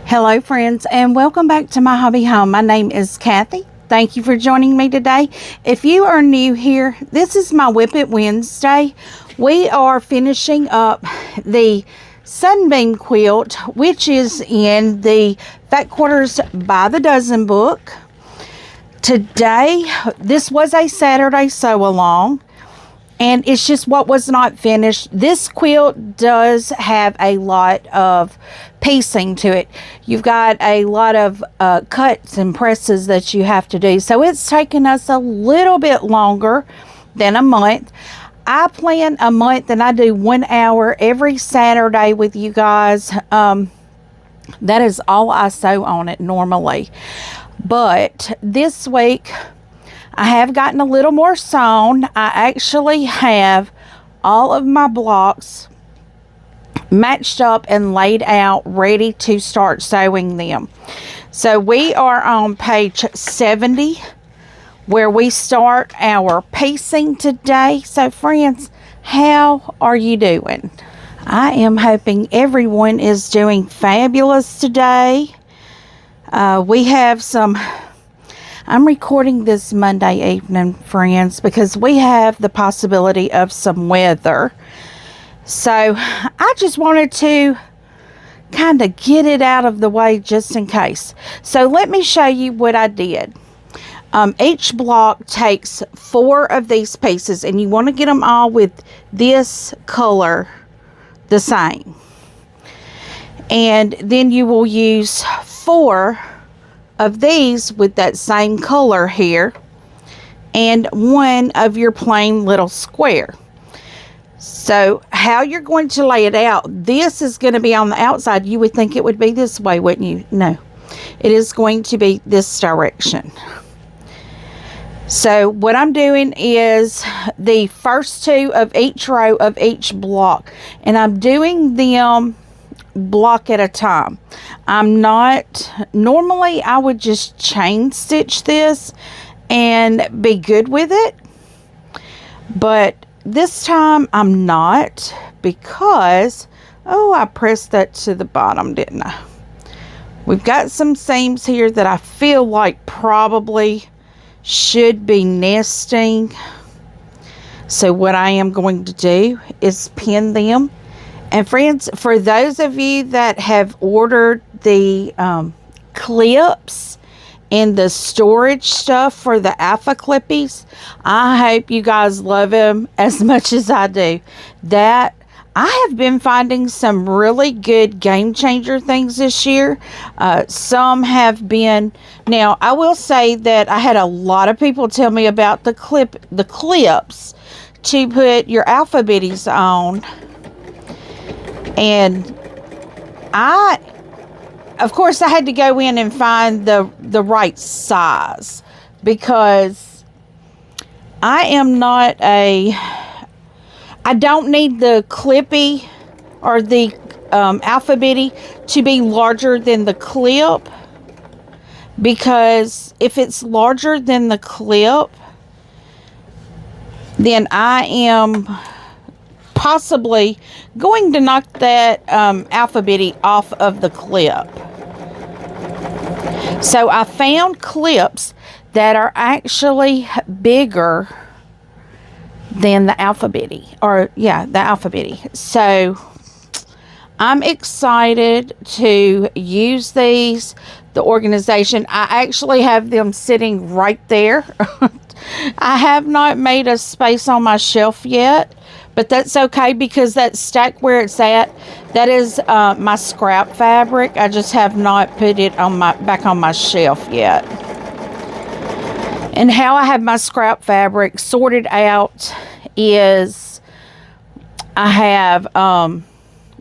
Hello friends, and welcome back to My Hobby Home. My name is Cathy. Thank you for joining me today. If you are new here, this is my Whip It Wednesday. We are finishing up the Sunbeam quilt, which is in the Fat Quarters by the Dozen book. Today, this was a Saturday sew-along, and it's just what was not finished. This quilt does have a lot of piecing to it. You've got a lot of cuts and presses that you have to do. So it's taken us a little bit longer than a month. I plan a month and I do 1 hour every Saturday with you guys. That is all I sew on it normally. But this week, I have gotten a little more sewn. I actually have all of my blocks matched up and laid out, ready to start sewing them. So we are on page 70, where we start our piecing today. So friends, how are you doing? I am hoping everyone is doing fabulous today. We have some... I'm recording this Monday evening, friends, because we have the possibility of some weather. So I just wanted to kind of get it out of the way just in case. So let me show you what I did. Each block takes 4 of these pieces, and you want to get them all with this color the same. And then you will use 4 of these with that same color here, and 1 of your plain little square. So how you're going to lay it out, this is going to be on the outside. You would think it would be this way, wouldn't you? No, it is going to be this direction. So what I'm doing is the first 2 of each row of each block, and I'm doing them block at a time. I'm not, normally I would just chain stitch this and be good with it, but this time I'm not, because I pressed that to the bottom, didn't I? We've got some seams here that I feel like probably should be nesting. So what I am going to do is pin them. And friends, for those of you that have ordered the clips and the storage stuff for the alpha clippies, I hope you guys love them as much as I do. That I have been finding some really good game changer things this year. Some have been, now I will say that I had a lot of people tell me about the clips to put your alpha bitties on. And of course, I had to go in and find the right size, because I am not I don't need the clippy or the alpha bitty to be larger than the clip, because if it's larger than the clip, then I am possibly going to knock that alpha bitty off of the clip. So I found clips that are actually bigger than the alpha bitty, or yeah, the alpha bitty. So I'm excited to use these. The organization, I actually have them sitting right there. I have not made a space on my shelf yet, but that's okay, because that stack where it's at, that is my scrap fabric. I just have not put it on back on my shelf yet. And how I have my scrap fabric sorted out is I have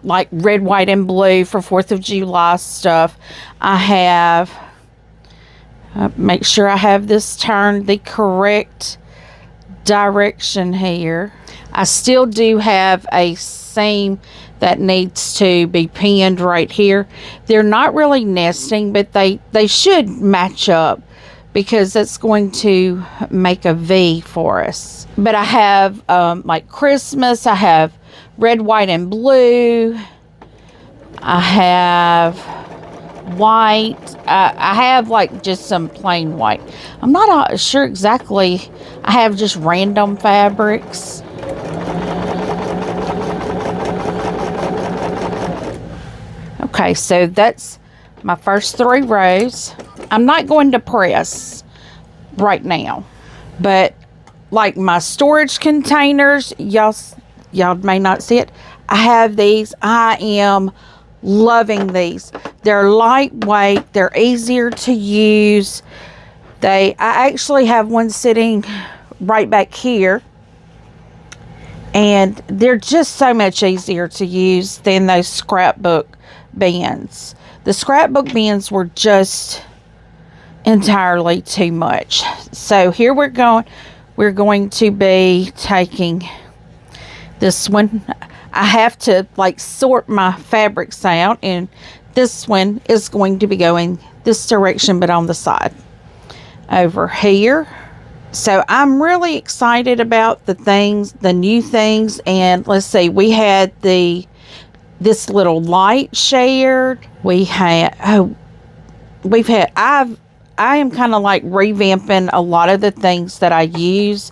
like red, white, and blue for 4th of July stuff. I have, make sure I have this turned the correct direction here. I still do have a seam that needs to be pinned right here. They're not really nesting, but they should match up, because that's going to make a V for us. But I have like Christmas, I have red, white, and blue. I have white. I have like just some plain white. I'm not sure exactly. I have just random fabrics. Okay, so that's my first 3 rows. I'm not going to press right now, but like my storage containers, y'all may not see it. I have these. I am loving these. They're lightweight. They're easier to use. I actually have one sitting right back here, and they're just so much easier to use than those scrapbook bins. The scrapbook bins were just entirely too much. So here we're going to be taking this one. I have to like sort my fabrics out, and this one is going to be going this direction but on the side over here. So I'm really excited about the new things. And let's see, we had this little light shared. I am kind of like revamping a lot of the things that I use.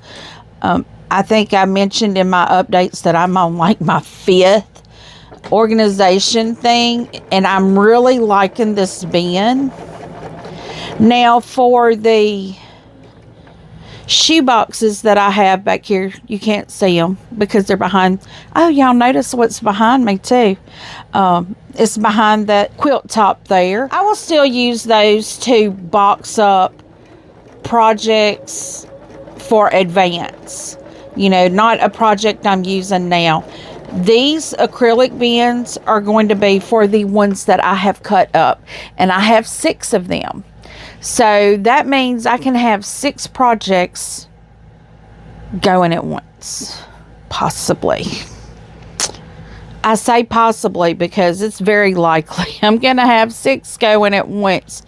I think I mentioned in my updates that I'm on like my 5th organization thing, and I'm really liking this bin. Now for the shoe boxes that I have back here, you can't see them because they're behind. Oh, y'all notice what's behind me too. It's behind that quilt top there. I will still use those to box up projects for advance. You know, not a project I'm using now. These acrylic bins are going to be for the ones that I have cut up, and I have 6 of them. So that means I can have 6 projects going at once. Possibly. I say possibly because it's very likely I'm going to have 6 going at once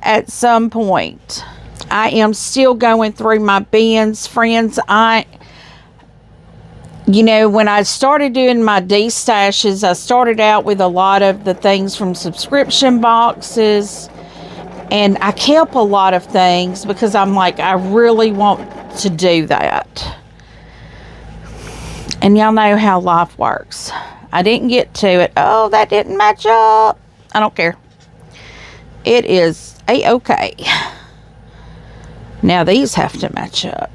at some point. I am still going through my bins, friends. You know, when I started doing my destashes, I started out with a lot of the things from subscription boxes. And I kept a lot of things because I'm like, I really want to do that. And y'all know how life works. I didn't get to it. Oh, that didn't match up. I don't care. It is a-okay. Now these have to match up.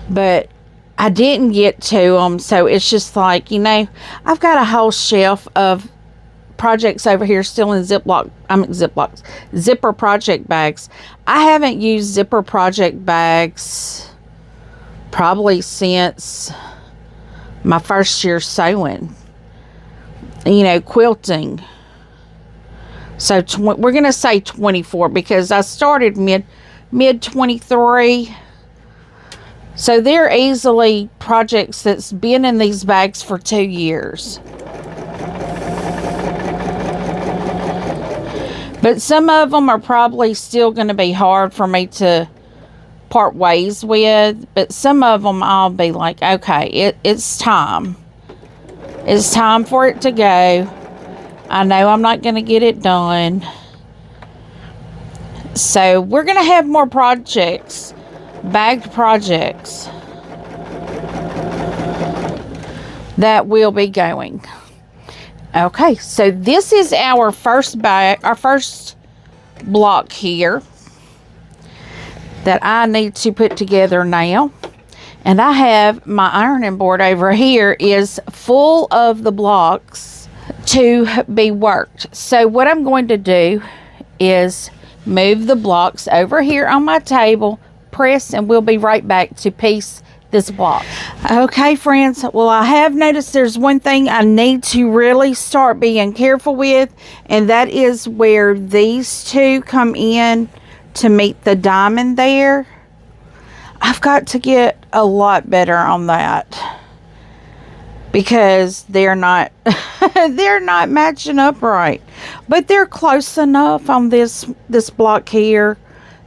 But I didn't get to them. So it's just like, you know, I've got a whole shelf of projects over here still in zipper project bags. I haven't used zipper project bags probably since my first year sewing, you know, quilting. So we're gonna say 24 because I started mid 23. So they're easily projects that's been in these bags for 2 years. But some of them are probably still going to be hard for me to part ways with. But some of them I'll be like, okay, it's time. It's time for it to go. I know I'm not going to get it done. So we're going to have more projects, bagged projects, that will be going. Okay, so this is our first bag, our first block here that I need to put together now. And I have my ironing board over here is full of the blocks to be worked. So what I'm going to do is move the blocks over here on my table, press, and we'll be right back to piece this block. Okay, friends, well, I have noticed there's one thing I need to really start being careful with, and that is where these two come in to meet the diamond there. I've got to get a lot better on that because they're not they're not matching up right, but they're close enough on this block here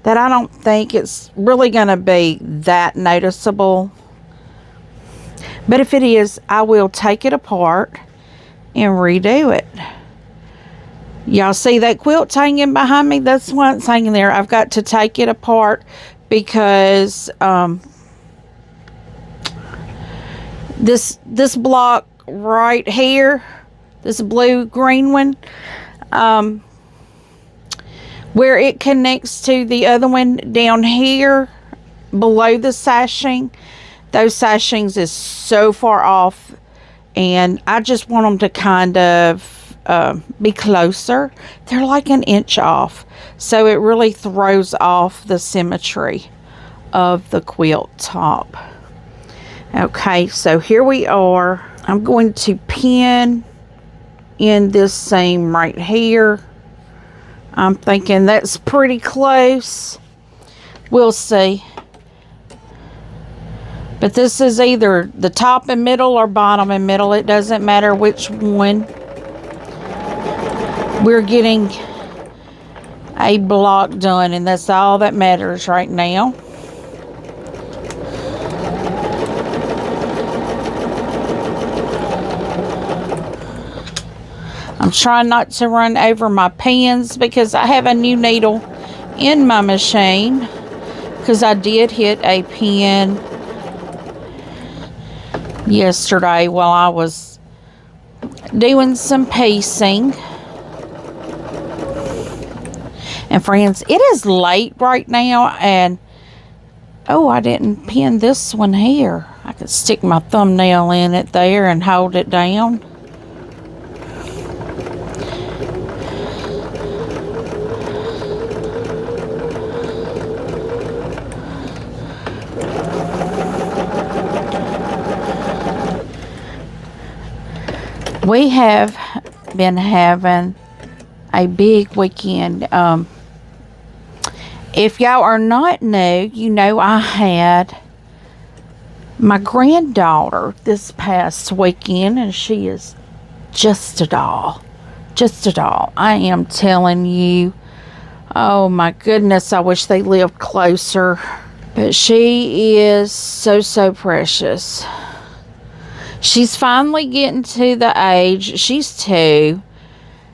that I don't think it's really going to be that noticeable. But if it is, I will take it apart and redo it. Y'all see that quilt hanging behind me? That's why it's hanging there. I've got to take it apart because this block right here, this blue-green one, where it connects to the other one down here below the sashing, those sashings is so far off, and I just want them to kind of be closer. They're like an inch off, so it really throws off the symmetry of the quilt top. Okay, so here we are. I'm going to pin in this seam right here. I'm thinking that's pretty close. We'll see. But this is either the top and middle or bottom and middle. It doesn't matter which one. We're getting a block done, and that's all that matters right now. I'm trying not to run over my pins because I have a new needle in my machine, because I did hit a pin yesterday while I was doing some piecing. And friends, it is late right now, and oh, I didn't pin this one here. I could stick my thumbnail in it there and hold it down. We have been having a big weekend. If y'all are not new, you know I had my granddaughter this past weekend, and she is just a doll. Just a doll. I am telling you. Oh my goodness, I wish they lived closer. But she is so, so precious. She's finally getting to the age, she's 2.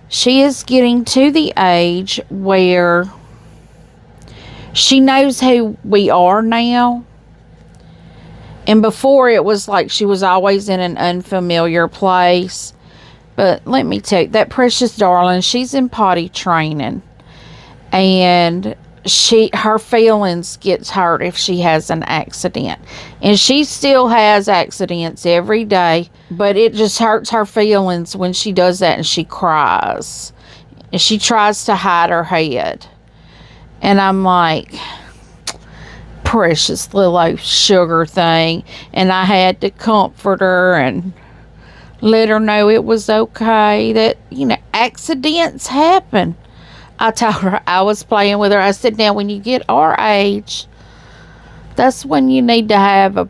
She is getting to the age where she knows who we are now. And before, it was like she was always in an unfamiliar place. But let me tell you, that precious darling, she's in potty training. And her feelings gets hurt if she has an accident, and she still has accidents every day, but it just hurts her feelings when she does that, and she cries and she tries to hide her head. And I'm like, precious little sugar thing. And I had to comfort her and let her know it was okay, that, you know, accidents happen. I told her, I was playing with her. I said, now, when you get our age, that's when you need to have a,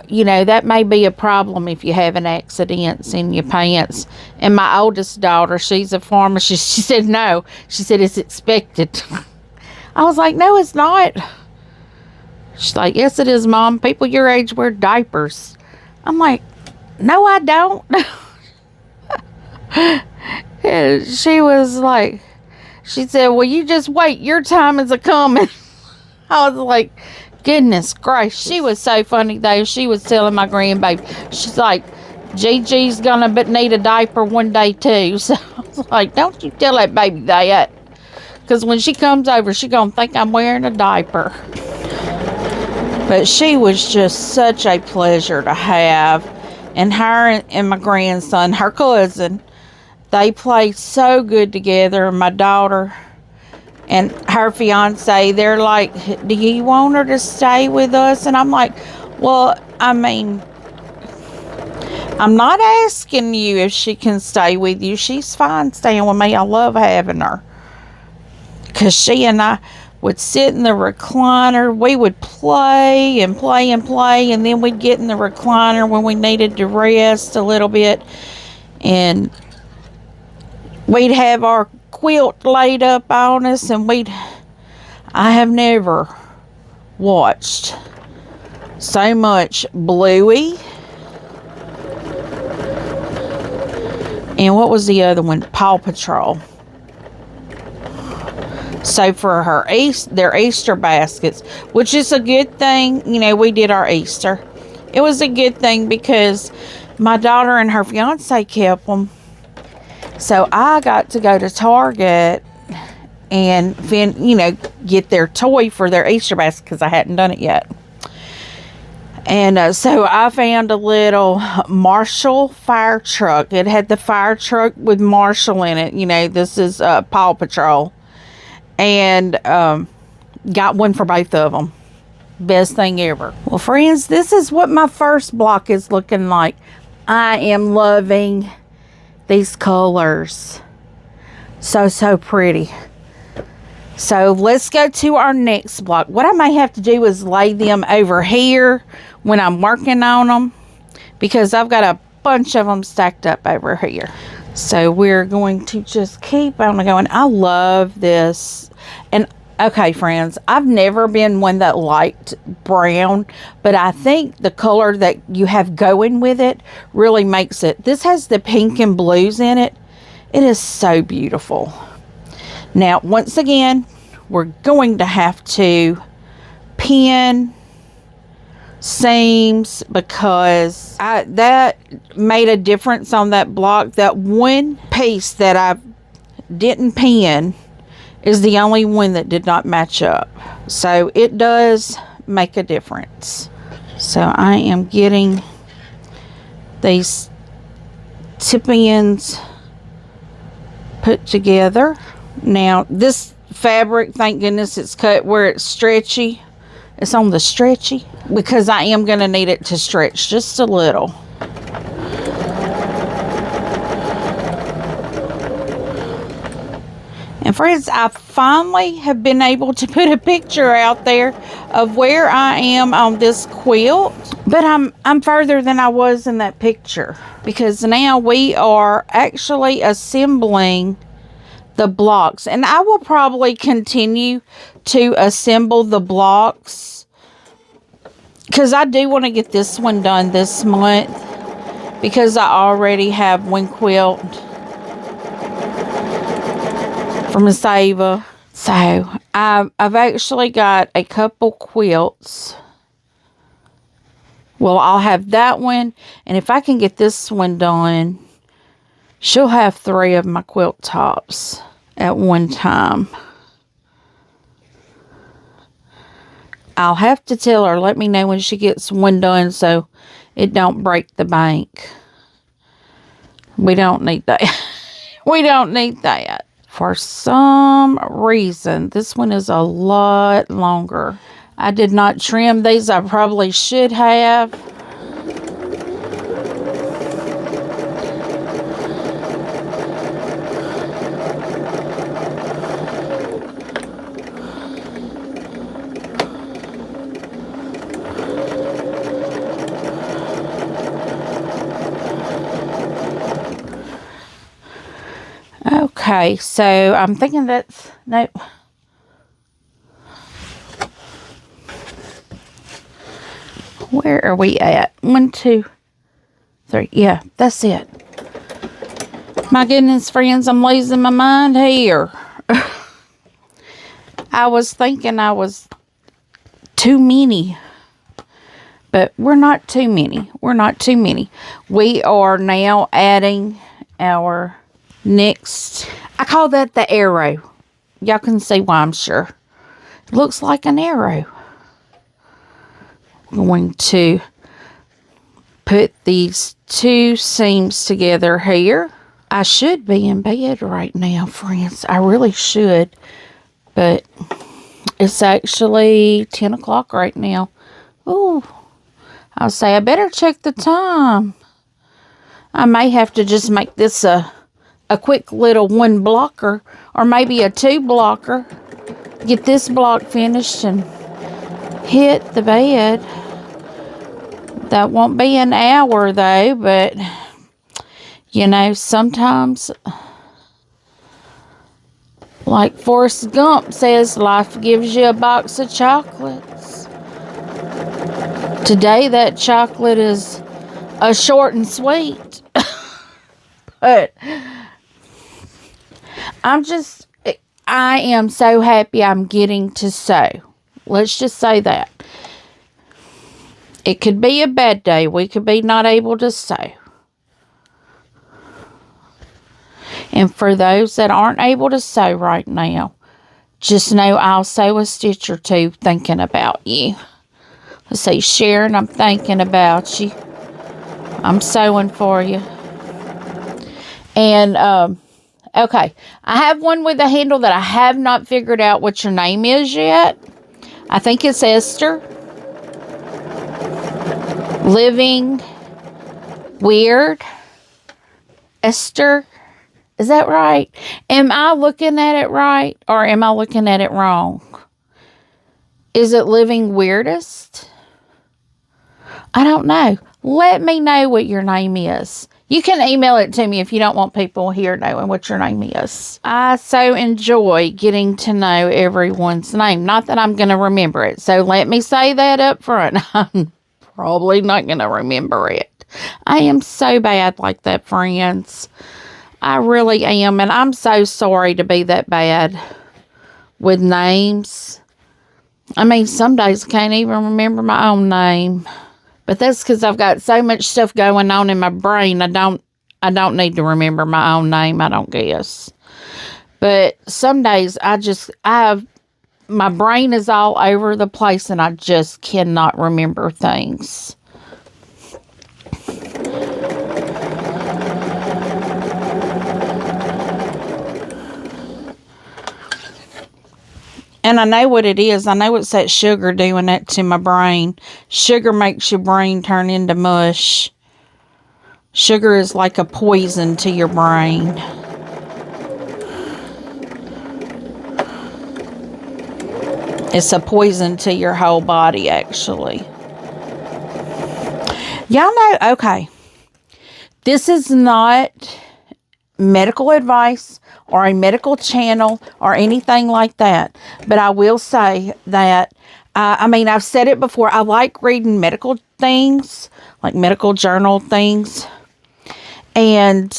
you know, that may be a problem if you have an accident in your pants. And my oldest daughter, she's a pharmacist. She said, no. She said, it's expected. I was like, no, it's not. She's like, yes, it is, Mom. People your age wear diapers. I'm like, no, I don't. And she was like, she said, well, you just wait. Your time is a-coming. I was like, goodness gracious. She was so funny, though. She was telling my grandbaby, she's like, Gigi's going to need a diaper one day, too. So I was like, don't you tell that baby that. Because when she comes over, she's going to think I'm wearing a diaper. But she was just such a pleasure to have. And her and my grandson, her cousin, they play so good together. My daughter and her fiance, they're like, do you want her to stay with us? And I'm like, well, I mean, I'm not asking you if she can stay with you. She's fine staying with me. I love having her. Because she and I would sit in the recliner. We would play and play and play. And then we'd get in the recliner when we needed to rest a little bit. And we'd have our quilt laid up on us, and I have never watched so much Bluey. And what was the other one? Paw Patrol. So for their Easter baskets, which is a good thing, you know, we did our Easter. It was a good thing because my daughter and her fiance kept them. So I got to go to Target and get their toy for their Easter basket because I hadn't done it yet. And so I found a little Marshall fire truck. It had the fire truck with Marshall in it. You know, this is Paw Patrol. And got one for both of them. Best thing ever. Well, friends, this is what my first block is looking like. I am loving these colors. So pretty. So let's go to our next block. What I may have to do is lay them over here when I'm working on them, because I've got a bunch of them stacked up over here. So we're going to just keep on going. I love this. And okay, friends, I've never been one that liked brown, but I think the color that you have going with it really makes it. This has the pink and blues in it. It is so beautiful. Now, once again, we're going to have to pin seams because that made a difference on that block. That one piece that I didn't pin is the only one that did not match up. So it does make a difference. So I am getting these tip ends put together. Now this fabric, thank goodness it's cut where it's stretchy. It's on the stretchy because I am going to need it to stretch just a little. And friends, I finally have been able to put a picture out there of where I am on this quilt. But I'm further than I was in that picture, because now we are actually assembling the blocks. And I will probably continue to assemble the blocks because I do want to get this one done this month, because I already have one quilt from a saver. So I've actually got a couple quilts. Well, I'll have that one, and if I can get this one done, she'll have 3 of my quilt tops at one time. I'll have to tell her, let me know when she gets one done so it don't break the bank. We don't need that. We don't need that. For some reason, this one is a lot longer. I did not trim these. I probably should have. Okay, so I'm thinking that's, no. Where are we at? 1, 2, 3. Yeah, that's it. My goodness, friends, I'm losing my mind here. I was thinking I was too many. But we're not too many. We're not too many. We are now adding our next, I call that the arrow. Y'all can see why, I'm sure. It looks like an arrow. I'm going to put these 2 seams together here. I should be in bed right now, friends. I really should. But it's actually 10 o'clock right now. Ooh. I'll say I better check the time. I may have to just make this a quick little 1 blocker, or maybe a 2 blocker. Get this block finished and hit the bed. That won't be an hour though, but you know, sometimes, like Forrest Gump says, life gives you a box of chocolates. Today that chocolate is a short and sweet. But I am so happy I'm getting to sew. Let's just say that. It could be a bad day. We could be not able to sew. And for those that aren't able to sew right now, just know I'll sew a stitch or two thinking about you. Let's see, Sharon, I'm thinking about you. I'm sewing for you. And, okay, I have one with a handle that I have not figured out what your name is yet. I think it's Esther. Living Weird. Esther. Is that right? Am I looking at it right? Or am I looking at it wrong? Is it Living Weirdest? I don't know. Let me know what your name is. You can email it to me if you don't want people here knowing what your name is. I so enjoy getting to know everyone's name. Not that I'm going to remember it. So let me say that up front. I'm probably not going to remember it. I am so bad like that, friends. I really am. And I'm so sorry to be that bad with names. I mean, some days I can't even remember my own name. But that's because I've got so much stuff going on in my brain. I don't need to remember my own name, I don't guess. But some days my brain is all over the place and I just cannot remember things. And I know what it is. I know it's that sugar doing that to my brain. Sugar makes your brain turn into mush. Sugar is like a poison to your brain. It's a poison to your whole body, actually. Y'all know, okay. This is not medical advice or a medical channel or anything like that. But I will say that, I've said it before. I like reading medical things, like medical journal things. And,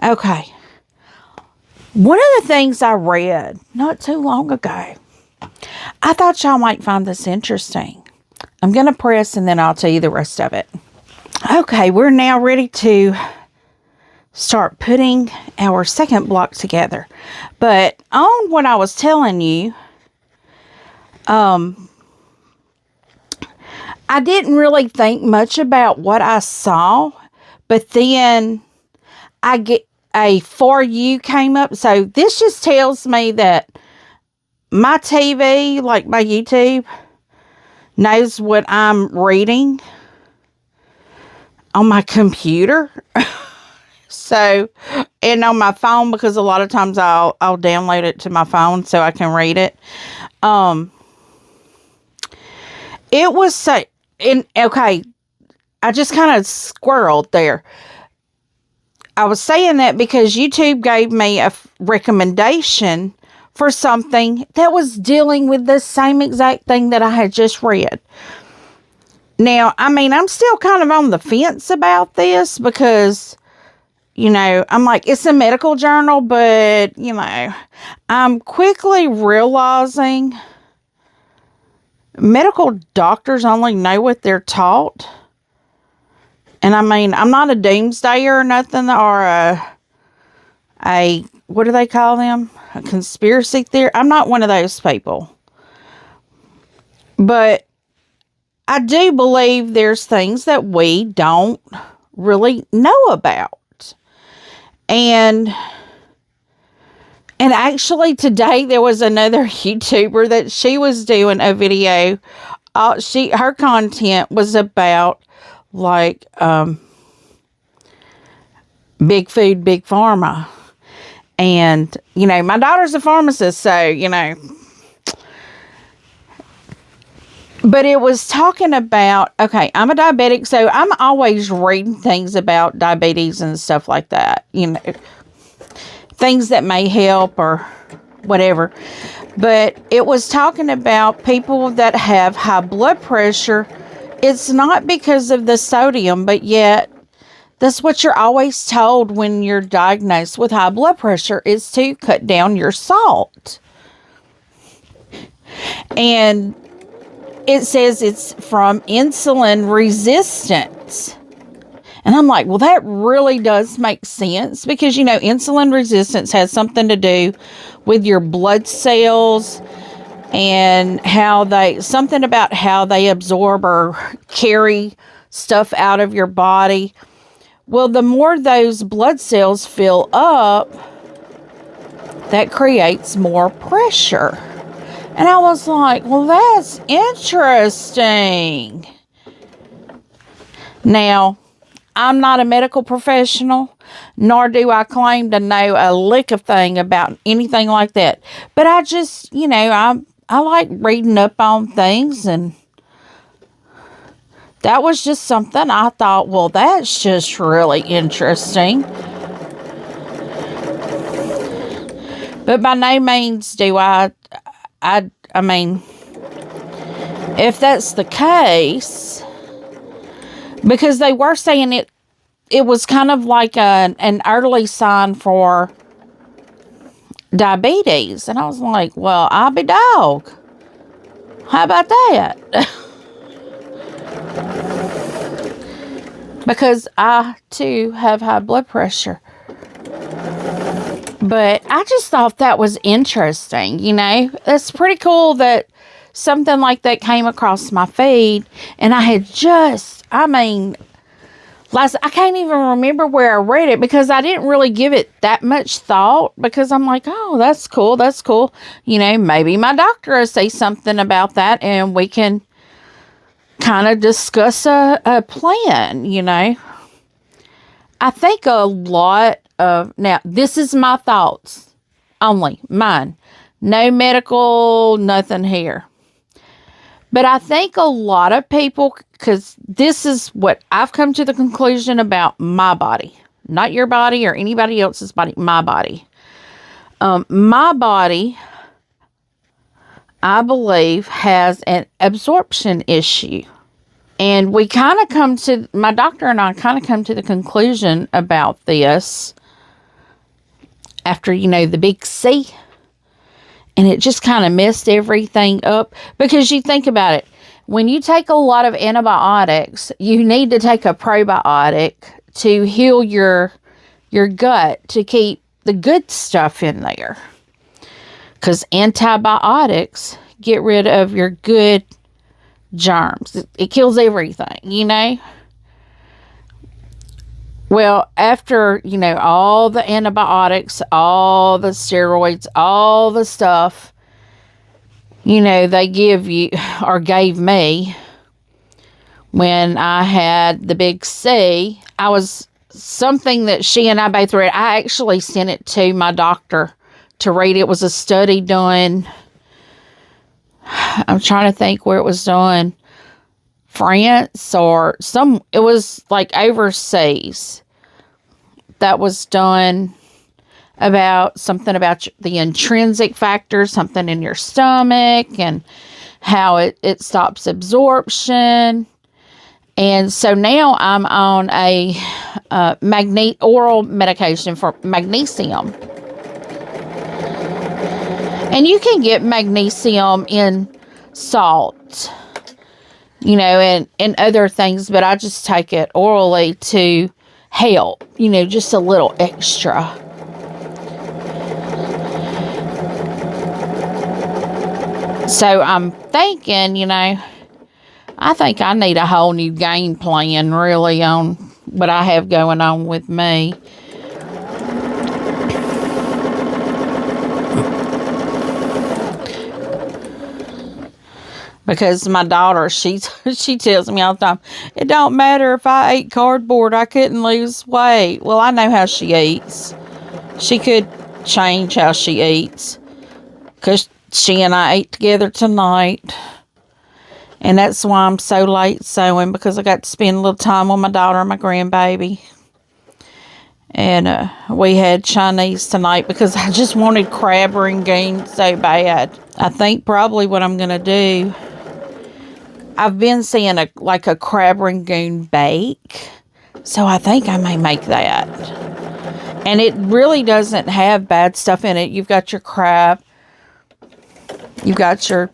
okay. One of the things I read not too long ago, I thought y'all might find this interesting. I'm going to press and then I'll tell you the rest of it. Okay, we're now ready to start putting our second block together. But on what I was telling you, I didn't really think much about what I saw, but then I get a For You came up. So this just tells me that my TV, like my YouTube, knows what I'm reading on my computer. So, and on my phone, because a lot of times I'll download it to my phone so I can read it. It was so, okay, I just kind of squirreled there. I was saying that because YouTube gave me a recommendation for something that was dealing with the same exact thing that I had just read. Now, I'm still kind of on the fence about this because, I'm like, it's a medical journal, but, I'm quickly realizing medical doctors only know what they're taught. And I'm not a doomsdayer or nothing, or a what do they call them? A conspiracy theory. I'm not one of those people. But I do believe there's things that we don't really know about. And actually today there was another YouTuber that she was doing a video. Her content was about like big food, big pharma. And, my daughter's a pharmacist, so, but it was talking about, okay, I'm a diabetic, so I'm always reading things about diabetes and stuff like that, things that may help or whatever. But it was talking about people that have high blood pressure. It's not because of the sodium, but yet That's what you're always told when you're diagnosed with high blood pressure, is to cut down your salt. And it says it's from insulin resistance. And I'm like, well, that really does make sense, because, insulin resistance has something to do with your blood cells and something about how they absorb or carry stuff out of your body. Well, the more those blood cells fill up, that creates more pressure. And I was like, well, that's interesting. Now, I'm not a medical professional, nor do I claim to know a lick of thing about anything like that. But I just, I like reading up on things, and that was just something I thought, well, that's just really interesting. But by no means do I mean, if that's the case, because they were saying it was kind of like an early sign for diabetes. And I was like, well, I'll be dog. How about that? Because I, too, have high blood pressure. But I just thought that was interesting, It's pretty cool that something like that came across my feed. And I had I can't even remember where I read it, because I didn't really give it that much thought, because I'm like, oh, that's cool. That's cool. Maybe my doctor will say something about that, and we can kind of discuss a plan, I think a lot of, now, this is my thoughts, only mine, no medical, nothing here. But I think a lot of people, because this is what I've come to the conclusion about my body, not your body or anybody else's body, my body. My body, I believe, has an absorption issue. And my doctor and I kind of come to the conclusion about this after, the big C. And it just kind of messed everything up. Because you think about it, when you take a lot of antibiotics, you need to take a probiotic to heal your gut, to keep the good stuff in there. Because antibiotics get rid of your good germs. It kills everything, Well, after, all the antibiotics, all the steroids, all the stuff, they give you, or gave me, when I had the big C, something that she and I both read. I actually sent it to my doctor to read. It was a study done, I'm trying to think where it was done, France or it was like overseas, that was done about something about the intrinsic factors, something in your stomach, and how it stops absorption. And so now I'm on a oral medication for magnesium. And you can get magnesium in salt, and other things, but I just take it orally to help, just a little extra. So I'm thinking, I think I need a whole new game plan, really, on what I have going on with me. Because my daughter, she tells me all the time, it don't matter if I ate cardboard, I couldn't lose weight. Well, I know how she eats. She could change how she eats. Because she and I ate together tonight. And that's why I'm so late sewing, because I got to spend a little time with my daughter and my grandbaby. And we had Chinese tonight because I just wanted crab rangoon so bad. I think probably what I'm going to do, I've been seeing a crab rangoon bake So I think I may make that. And it really doesn't have bad stuff in it. You've got your crab. You've got your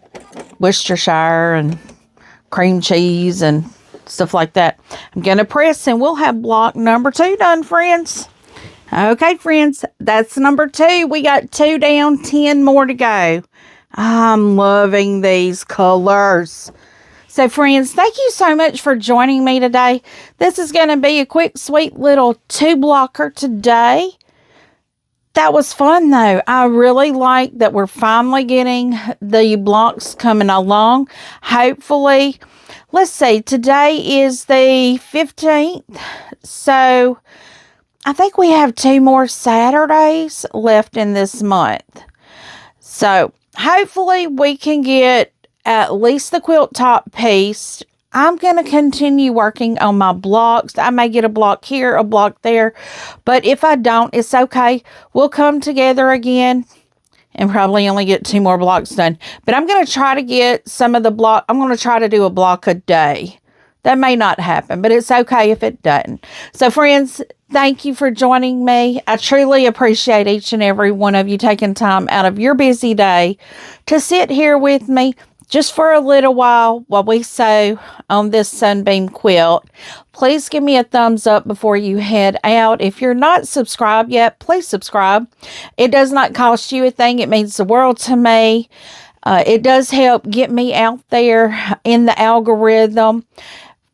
Worcestershire and cream cheese and stuff like that. I'm going to press and we'll have block number 2 done, friends. Okay, friends, that's number 2. We got 2 down, 10 more to go. I'm loving these colors. So, friends, thank you so much for joining me today. This is going to be a quick, sweet little 2-blocker today. That was fun, though. I really like that we're finally getting the blocks coming along. Hopefully, let's see, today is the 15th. So, I think we have 2 more Saturdays left in this month. So, hopefully, we can get at least the quilt top piece. I'm going to continue working on my blocks. I may get a block here, a block there. But if I don't, it's okay. We'll come together again and probably only get 2 more blocks done. But I'm going to try to get some of the block. I'm going to try to do a block a day. That may not happen, but it's okay if it doesn't. So, friends, thank you for joining me. I truly appreciate each and every one of you taking time out of your busy day to sit here with me just for a little while we sew on this Sunbeam quilt. Please give me a thumbs up before you head out. If you're not subscribed yet, please subscribe. It does not cost you a thing. It means the world to me. It does help get me out there in the algorithm.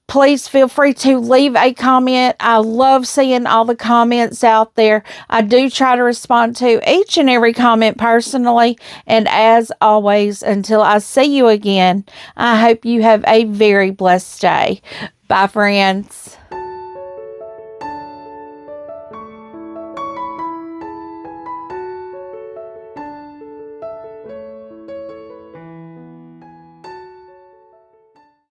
Please feel free to leave a comment. I love seeing all the comments out there. I do try to respond to each and every comment personally. And as always, until I see you again, I hope you have a very blessed day. Bye, friends.